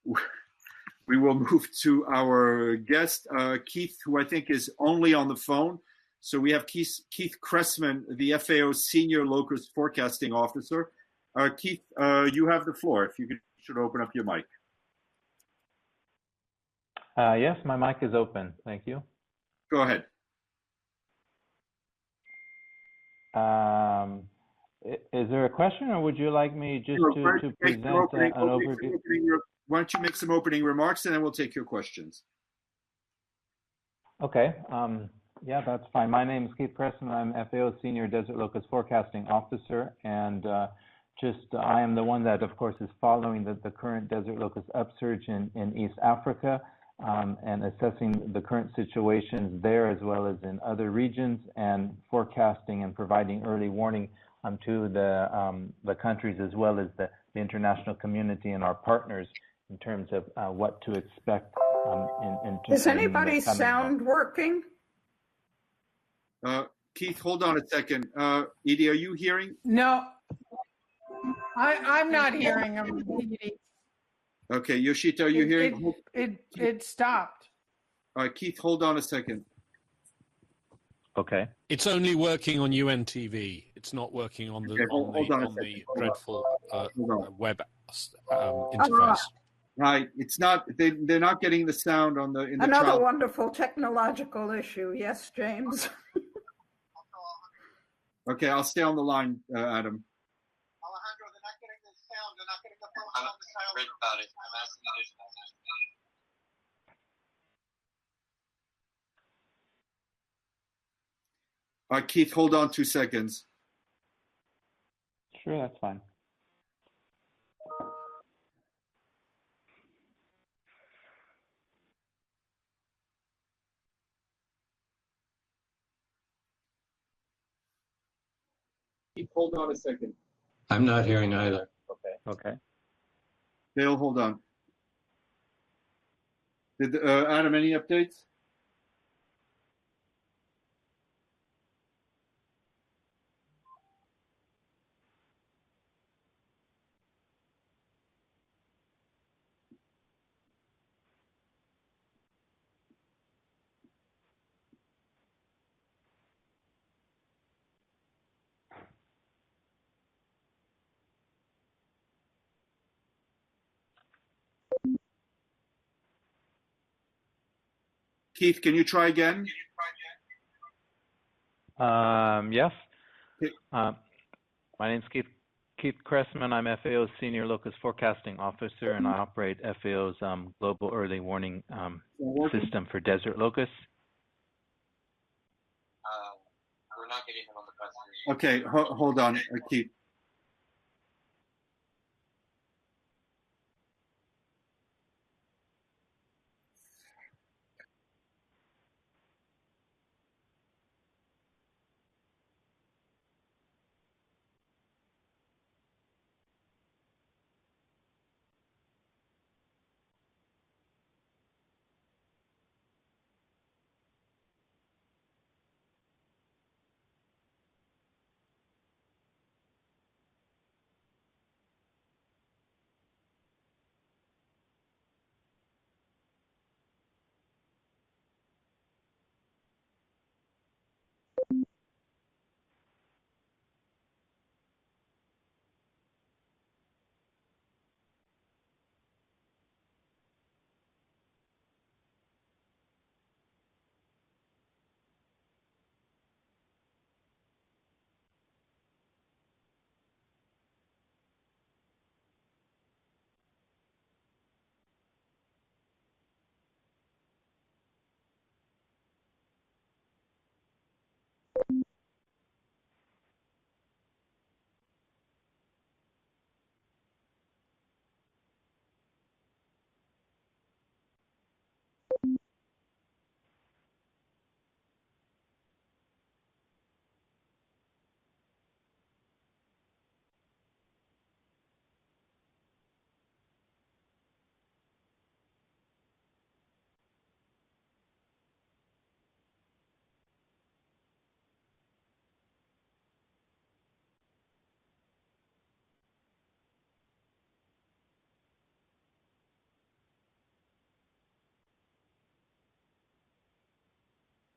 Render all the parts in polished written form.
we will move to our guest, Keith, who I think is only on the phone. So we have Keith Cressman, the FAO Senior Locust Forecasting Officer. Keith, you have the floor. If you should open up your mic. Yes, my mic is open. Thank you. Go ahead. Is there a question, or would you like me just to present an overview? Why don't you make some opening remarks, and then we'll take your questions. Okay. Yeah, that's fine. My name is Keith Cressman. I'm FAO Senior Desert Locust Forecasting Officer, and I am the one that, of course, is following the current desert locust upsurge in East Africa, and assessing the current situations there as well as in other regions, and forecasting and providing early warning to the countries as well as the international community and our partners in terms of what to expect. Is anybody's sound working? Keith, hold on a second. Edie, are you hearing? No, I'm not hearing him, Edie. Okay, Yoshita, are you hearing? It stopped. All right, Keith, hold on a second. Okay. It's only working on UNTV. It's not working on the dreadful web interface. Right, it's not. They're not getting the sound on the. Another wonderful technological issue. Yes, James. Okay, I'll stay on the line, Adam. Alejandro, they're not getting the sound. They're not getting the phone on the sound. I'm about it. I'm asking you this. All right, Keith, hold on 2 seconds. Sure, that's fine. Keith, hold on a second. I'm not hearing either. Okay. Dale, hold on. Did Adam, any updates? Keith, can you try again? Yes. My name's Keith Cressman. I'm FAO's Senior Locust Forecasting Officer, and I operate FAO's Global Early Warning System for desert locusts. We're not getting him on the press. Okay, hold on, Keith.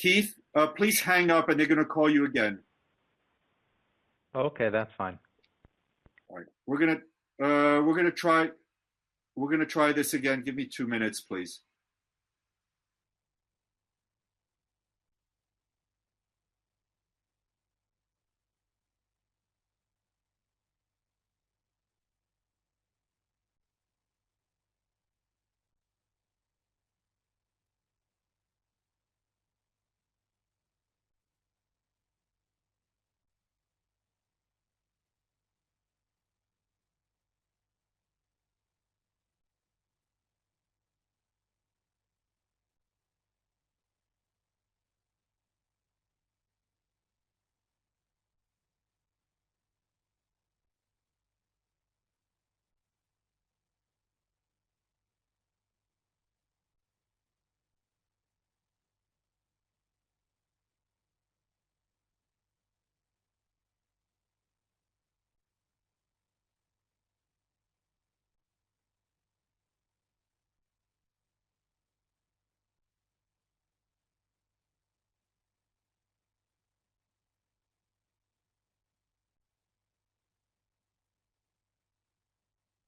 Keith, please hang up, and they're going to call you again. Okay, that's fine. All right, we're gonna try this again. Give me 2 minutes, please.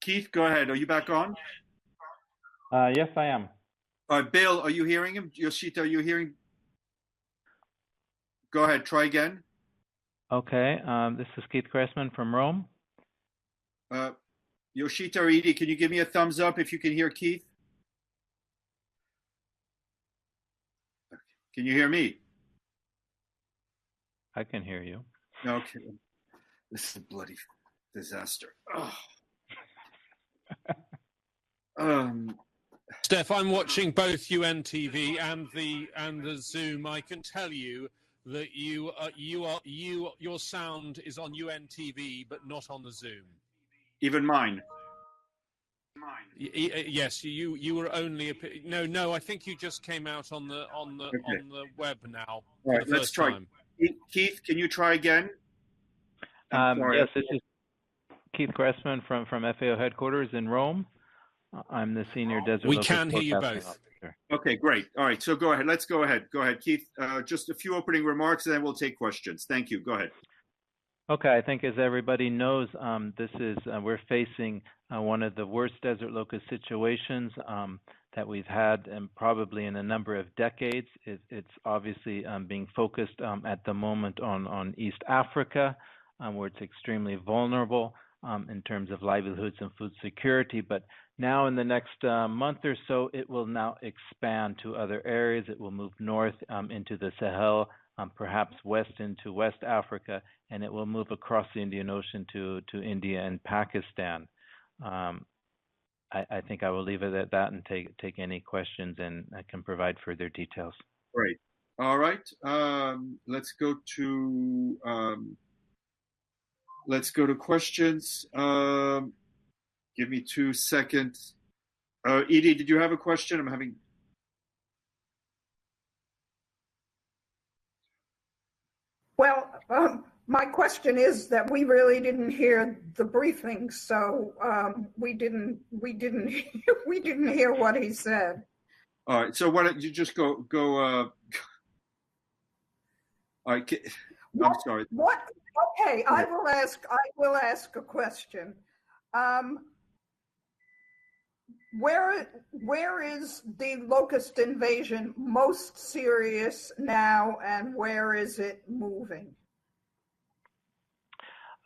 Keith, go ahead. Are you back on? Yes, I am. Bill, are you hearing him? Yoshita, are you hearing? Go ahead. Try again. Okay. This is Keith Cressman from Rome. Yoshita or Edie, can you give me a thumbs up if you can hear Keith? Can you hear me? I can hear you. Okay. This is a bloody disaster. Steph, I'm watching both UNTV and the Zoom. I can tell you that your sound is on UNTV, but not on the Zoom. Even mine. Yes, you were only no. I think you just came out on the web now. All right, let's try. Time. Keith, can you try again? Yes, this is Keith Cressman from FAO headquarters in Rome. I'm the senior desert. We can hear you both. Officer. Okay, great. All right, so go ahead. Let's go ahead. Go ahead, Keith. Just a few opening remarks, and then we'll take questions. Thank you. Go ahead. Okay, I think as everybody knows, we're facing one of the worst desert locust situations that we've had, and probably in a number of decades. It's obviously being focused at the moment on East Africa, where it's extremely vulnerable in terms of livelihoods and food security. But now in the next month or so, it will now expand to other areas. It will move north into the Sahel, perhaps west into West Africa, and it will move across the Indian Ocean to India and Pakistan. I think I will leave it at that and take any questions, and I can provide further details. Great. All right. Let's go to questions. Give me 2 seconds. Edie, did you have a question? I'm having. Well, my question is that we really didn't hear the briefing, so we didn't hear what he said. All right. So why don't you just go? All right. I'm sorry. What? Okay, I will ask a question. Where is the locust invasion most serious now, and where is it moving?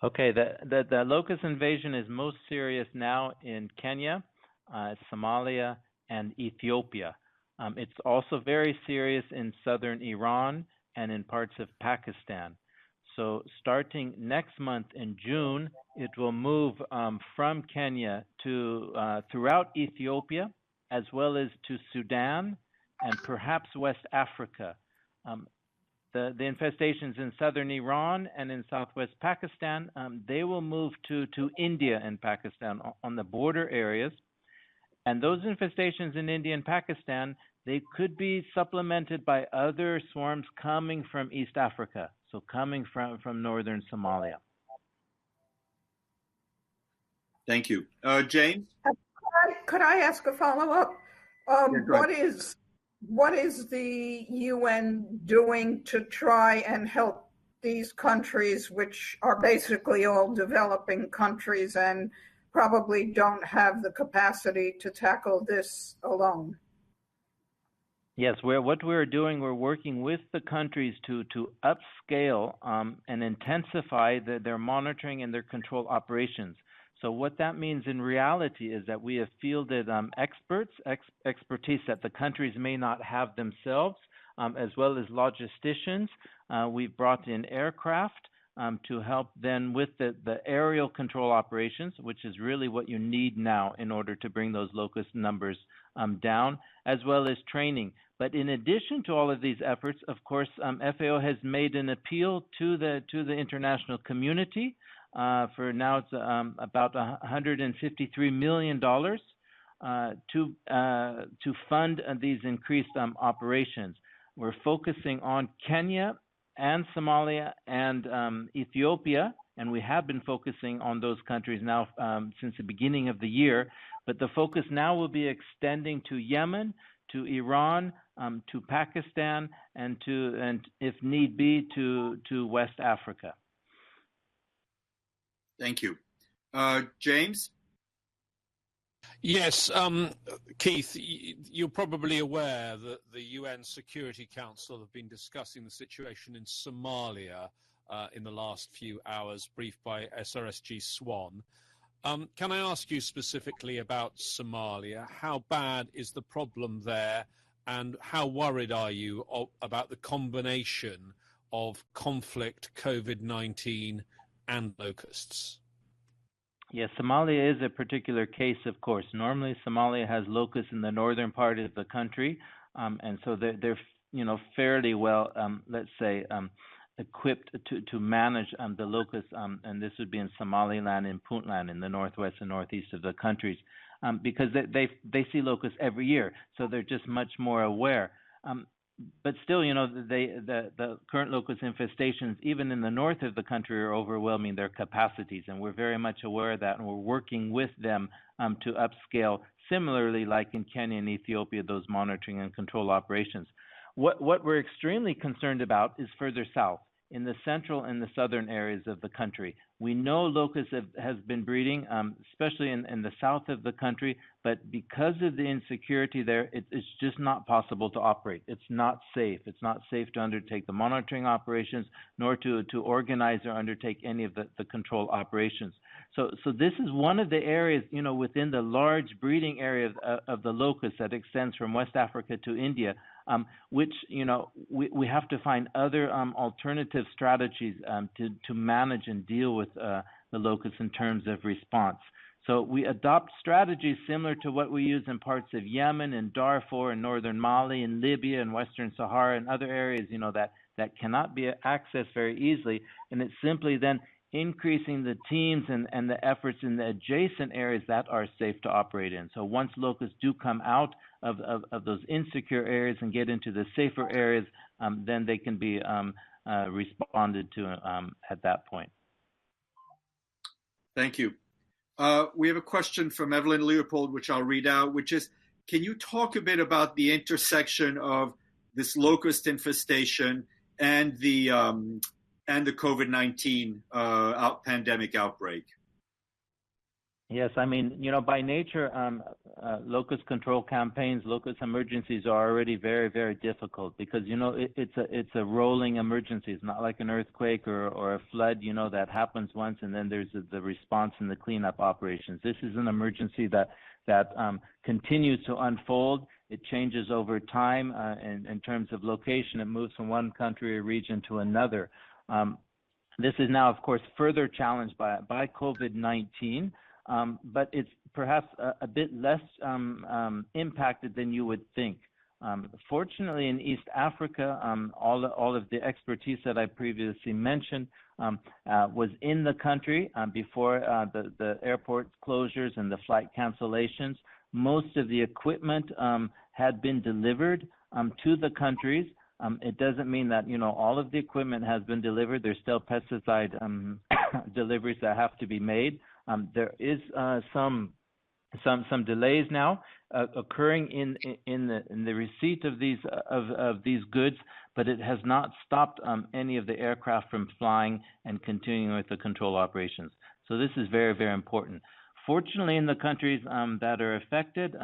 Okay, the locust invasion is most serious now in Kenya, Somalia, and Ethiopia. It's also very serious in southern Iran and in parts of Pakistan. So starting next month in June, it will move from Kenya to throughout Ethiopia, as well as to Sudan and perhaps West Africa. The infestations in southern Iran and in southwest Pakistan, they will move to India and Pakistan on the border areas. And those infestations in India and Pakistan, they could be supplemented by other swarms coming from East Africa, so coming from northern Somalia. Thank you. James? Could I ask a follow-up? what is the UN doing to try and help these countries, which are basically all developing countries and probably don't have the capacity to tackle this alone? Yes, what we're doing, we're working with the countries to upscale and intensify their monitoring and their control operations. So what that means in reality is that we have fielded expertise that the countries may not have themselves, as well as logisticians. We've brought in aircraft to help then with the aerial control operations, which is really what you need now in order to bring those locust numbers down, as well as training. But in addition to all of these efforts, of course, FAO has made an appeal to the international community. For now, it's about $153 million to fund these increased operations. We're focusing on Kenya and Somalia and Ethiopia, and we have been focusing on those countries now since the beginning of the year. But the focus now will be extending to Yemen, to Iran, to Pakistan, and if need be, to West Africa. Thank you. James? Yes, Keith, you're probably aware that the UN Security Council have been discussing the situation in Somalia in the last few hours, briefed by SRSG Swan. Can I ask you specifically about Somalia? How bad is the problem there, and how worried are you about the combination of conflict, COVID-19, and locusts? Yes, Somalia is a particular case, of course. Normally, Somalia has locusts in the northern part of the country, and so they're fairly well, let's say, equipped to manage the locusts, and this would be in Somaliland and Puntland in the northwest and northeast of the countries, because they see locusts every year, so they're just much more aware. But still, the current locust infestations, even in the north of the country, are overwhelming their capacities, and we're very much aware of that, and we're working with them to upscale, similarly like in Kenya and Ethiopia, those monitoring and control operations. What we're extremely concerned about is further south, in the central and the southern areas of the country. We know locusts has been breeding, especially in the south of the country, but because of the insecurity there, it's just not possible to operate. It's not safe. It's not safe to undertake the monitoring operations, nor to organize or undertake any of the control operations. So this is one of the areas, within the large breeding area of the locust that extends from West Africa to India, which, we have to find other alternative strategies to manage and deal with the locusts in terms of response. So we adopt strategies similar to what we use in parts of Yemen and Darfur and northern Mali and Libya and Western Sahara and other areas, that cannot be accessed very easily. And it's simply then increasing the teams and the efforts in the adjacent areas that are safe to operate in. So once locusts do come out of those insecure areas and get into the safer areas, then they can be responded to at that point. Thank you. We have a question from Evelyn Leopold, which I'll read out, which is, can you talk a bit about the intersection of this locust infestation and the COVID-19 pandemic outbreak? Yes, I mean, by nature, locust control campaigns, locust emergencies are already very, very difficult because, it's a rolling emergency. It's not like an earthquake or a flood, that happens once and then there's the response and the cleanup operations. This is an emergency that continues to unfold. It changes over time in terms of location. It moves from one country or region to another. This is now, of course, further challenged by COVID-19. But it's perhaps a bit less impacted than you would think. Fortunately, in East Africa, all of the expertise that I previously mentioned was in the country before the airport closures and the flight cancellations. Most of the equipment had been delivered to the countries. It doesn't mean that all of the equipment has been delivered. There's still pesticide deliveries that have to be made. There is some some delays now occurring in the receipt of these goods, but it has not stopped any of the aircraft from flying and continuing with the control operations. So this is very, very important. Fortunately, in the countries that are affected,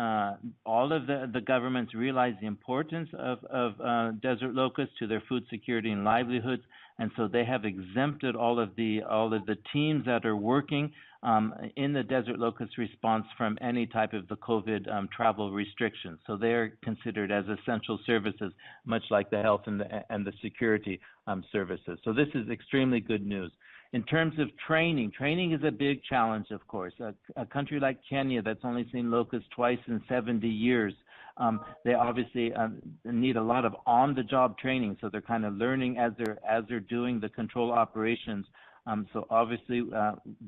all of the governments realize the importance of desert locusts to their food security and livelihoods, and so they have exempted all of the teams that are working in the desert locust response from any type of the COVID travel restrictions. So they're considered as essential services, much like the health and the security services. So this is extremely good news. In terms of training is a big challenge, of course. A country like Kenya that's only seen locusts twice in 70 years, they obviously need a lot of on-the-job training. So they're kind of learning as they're doing the control operations. So obviously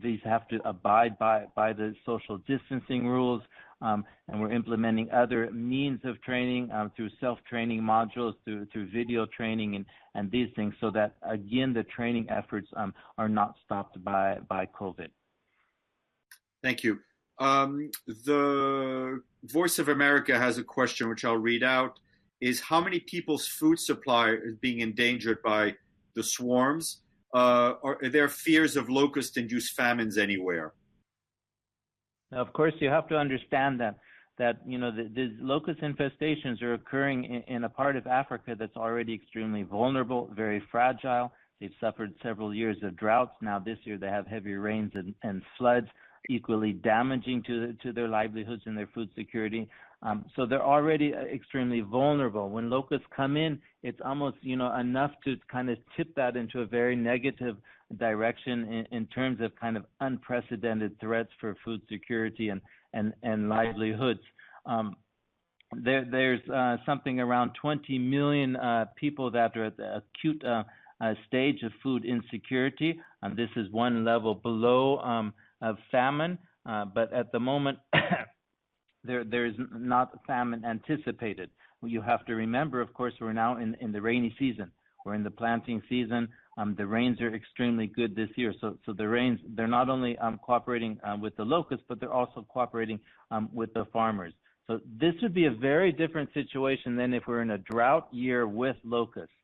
these have to abide by the social distancing rules, and we're implementing other means of training through self-training modules, through video training and these things, so that again the training efforts are not stopped by COVID. Thank you. The Voice of America has a question which I'll read out. Is how many people's food supply is being endangered by the swarms? Are there fears of locust-induced famines anywhere? Now, of course, you have to understand that you know the locust infestations are occurring in a part of Africa that's already extremely vulnerable, very fragile. They've suffered several years of droughts. Now this year they have heavy rains and floods, equally damaging to their livelihoods and their food security. So they're already extremely vulnerable. When locusts come in, it's almost enough to kind of tip that into a very negative direction in terms of kind of unprecedented threats for food security and livelihoods. There's something around 20 million people that are at the acute stage of food insecurity, and this is one level below of famine, but at the moment there's not famine anticipated. You have to remember, of course, we're now in the rainy season. We're in the planting season. The rains are extremely good this year. So the rains, they're not only cooperating with the locusts, but they're also cooperating with the farmers. So this would be a very different situation than if we're in a drought year with locusts.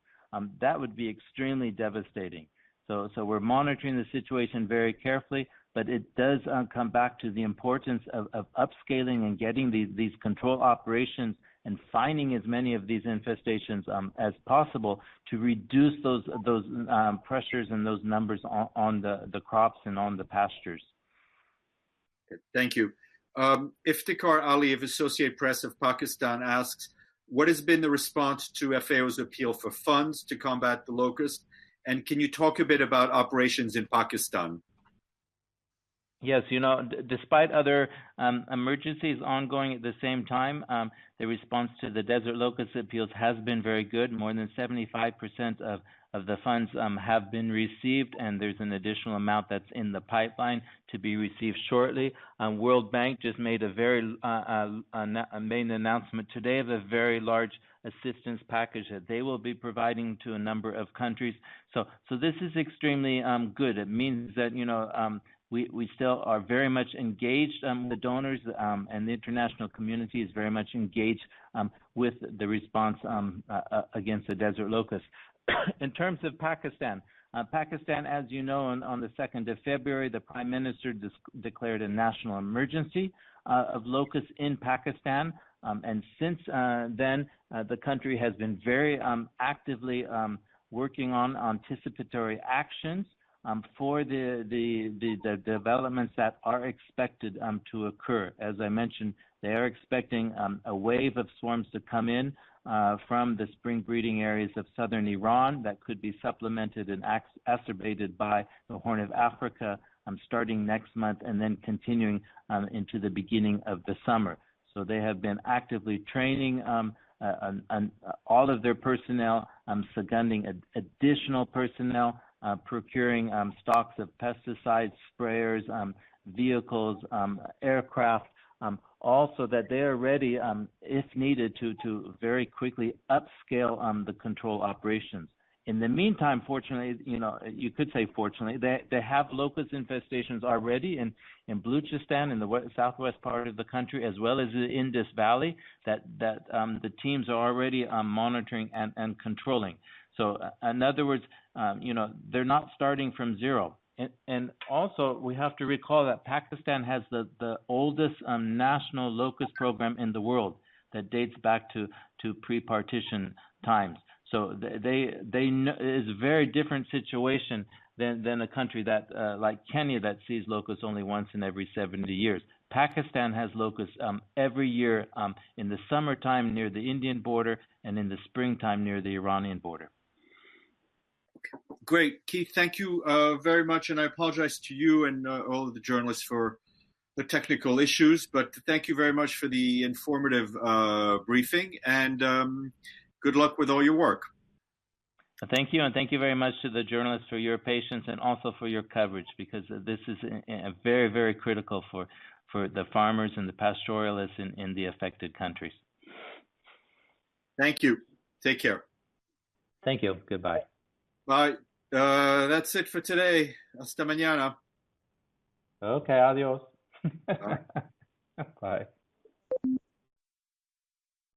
That would be extremely devastating. So we're monitoring the situation very carefully, but it does come back to the importance of upscaling and getting these control operations and finding as many of these infestations as possible to reduce those pressures and those numbers on the crops and on the pastures. Thank you. Iftikhar Ali of Associated Press of Pakistan asks, what has been the response to FAO's appeal for funds to combat the locust? And can you talk a bit about operations in Pakistan? Yes, despite other emergencies ongoing at the same time, the response to the desert locust appeals has been very good. More than 75% of the funds have been received, and there's an additional amount that's in the pipeline to be received shortly. World Bank just made made an announcement today of a very large assistance package that they will be providing to a number of countries. So this is extremely good. It means that we still are very much engaged with the donors, and the international community is very much engaged with the response against the desert locust. In terms of Pakistan, as you know, on the 2nd of February, the Prime Minister declared a national emergency of locusts in Pakistan. And since then, the country has been very actively working on anticipatory actions for the developments that are expected to occur. As I mentioned, they are expecting a wave of swarms to come in from the spring breeding areas of southern Iran that could be supplemented and exacerbated by the Horn of Africa starting next month and then continuing into the beginning of the summer. So they have been actively training all of their personnel, seconding additional personnel, procuring stocks of pesticides, sprayers, vehicles, aircraft, also that they are ready, if needed, to very quickly upscale the control operations. In the meantime, fortunately, you could say fortunately, they have locust infestations already in Baluchistan, in the southwest part of the country, as well as the Indus Valley, that the teams are already monitoring and controlling. So, in other words, they're not starting from zero. And also, we have to recall that Pakistan has the oldest national locust program in the world that dates back to pre-partition times. So it's a very different situation than a country that like Kenya that sees locusts only once in every 70 years. Pakistan has locusts every year in the summertime near the Indian border and in the springtime near the Iranian border. Great. Keith, thank you very much. And I apologize to you and all of the journalists for the technical issues, but thank you very much for the informative briefing, and good luck with all your work. Thank you, and thank you very much to the journalists for your patience and also for your coverage, because this is very, very critical for the farmers and the pastoralists in the affected countries. Thank you. Take care. Thank you. Goodbye. Bye. That's it for today. Hasta mañana. Okay, adios. Bye. Bye.